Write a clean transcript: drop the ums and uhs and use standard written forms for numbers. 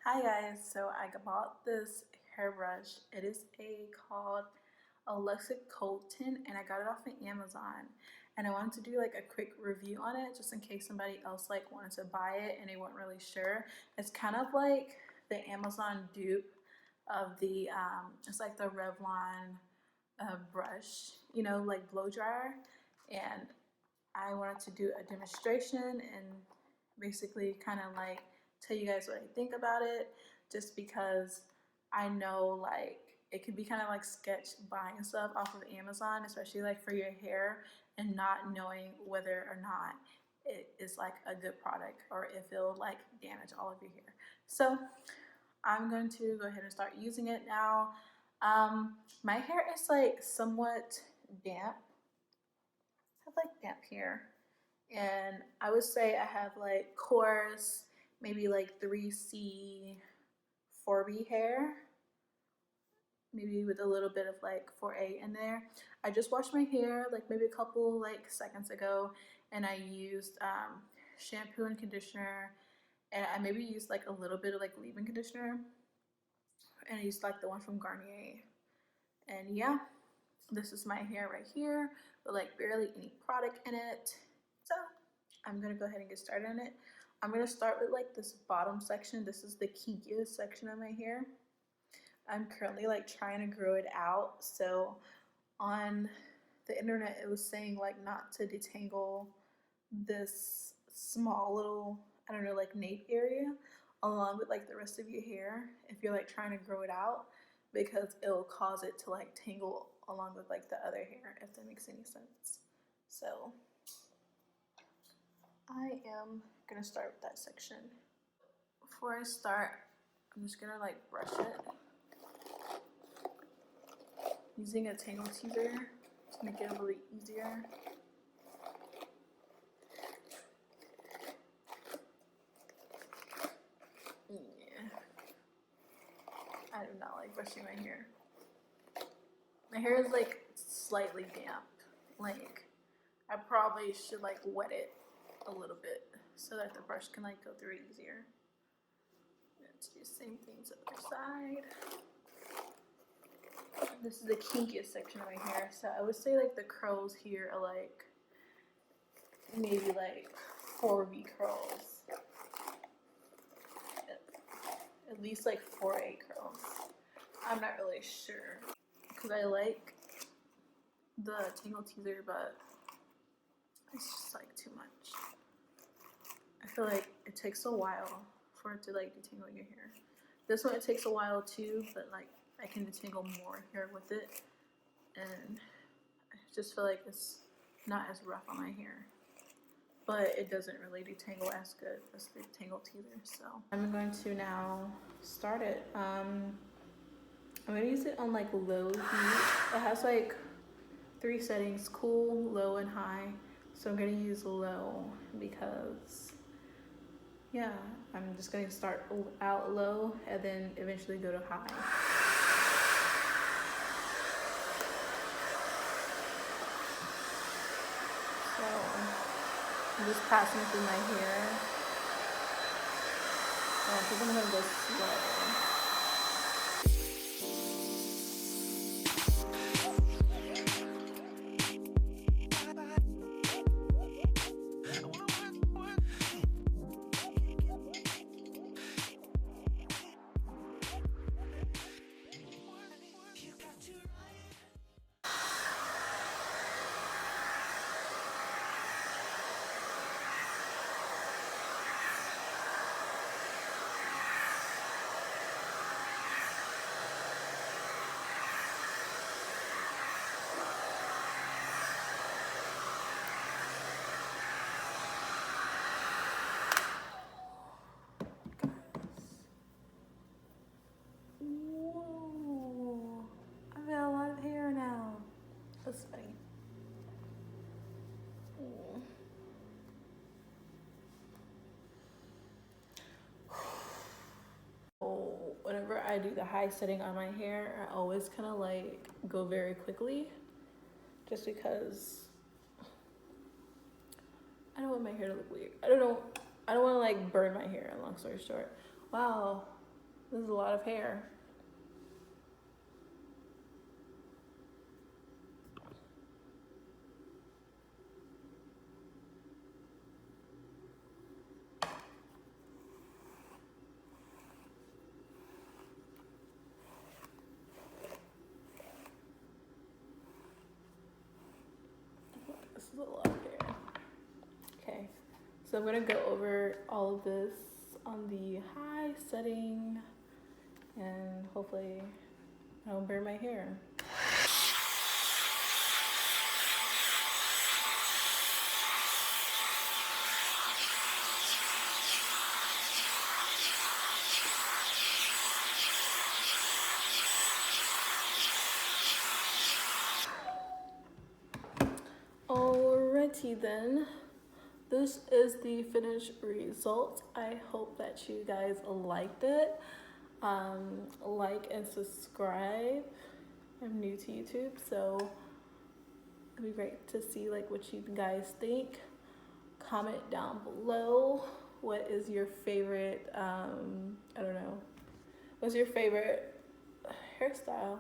Hi guys, so I bought this hairbrush. It is called a Lescolton and I got it off of Amazon. And I wanted to do like a quick review on it just in case somebody else like wanted to buy it and they weren't really sure. It's kind of like the Amazon dupe of the it's like the Revlon brush, you know, like blow dryer. And I wanted to do a demonstration and basically kind of like tell you guys what I think about it, just because I know like it could be kind of like sketch buying stuff off of Amazon, especially like for your hair, and not knowing whether or not it is like a good product or if it'll like damage all of your hair. So I'm going to go ahead and start using it now. My hair is like somewhat damp. I have like damp hair, and I would say I have like coarse, maybe like 3C, 4B hair, maybe with a little bit of like 4A in there. I just washed my hair like maybe a couple like seconds ago, and I used shampoo and conditioner, and I maybe used like a little bit of like leave-in conditioner, and I used like the one from Garnier. And yeah, this is my hair right here with like barely any product in it. So I'm gonna go ahead and get started on it. I'm gonna start with like this bottom section. This is the kinkiest section of my hair. I'm currently like trying to grow it out. So on the internet, it was saying like not to detangle this small little, I don't know, like nape area along with like the rest of your hair if you're like trying to grow it out, because it'll cause it to like tangle along with like the other hair, if that makes any sense. So I am gonna start with that section. Before I start, I'm just gonna like brush it using a tangle teaser to make it a little easier. Yeah. I do not like brushing my hair. My hair is like slightly damp. Like I probably should like wet it a little bit so that the brush can like go through it easier. Let's do the same thing to the other side. This is the kinkiest section of my hair, so I would say like the curls here are like maybe like 4V curls. At least like 4A curls. I'm not really sure because I like the tangle teaser, but it's just like too much. I feel like it takes a while for it to like detangle your hair. This one, it takes a while too, but like I can detangle more hair with it, and I just feel like it's not as rough on my hair, but it doesn't really detangle as good as the tangle teaser. So I'm going to now start it. I'm gonna use it on like low heat. It has like 3 settings: cool, low, and high. So I'm gonna use low because yeah, I'm just gonna start out low and then eventually go to high. So I'm just passing through my hair. I think I'm gonna go slow. Whoa, I've got a lot of hair now. That's funny. Whenever I do the high setting on my hair, I always kind of like go very quickly, just because I don't want my hair to look weird. I don't want to like burn my hair, long story short. Wow, This is a lot of hair. This is a lot of hair. Okay, so I'm gonna go over all of this on the high setting and hopefully I don't burn my hair. Alrighty then, this is the finished result. I hope that you guys liked it. Like and subscribe. I'm new to YouTube, so it'd be great to see like what you guys think. Comment down below what is your favorite I don't know, what's your favorite hairstyle?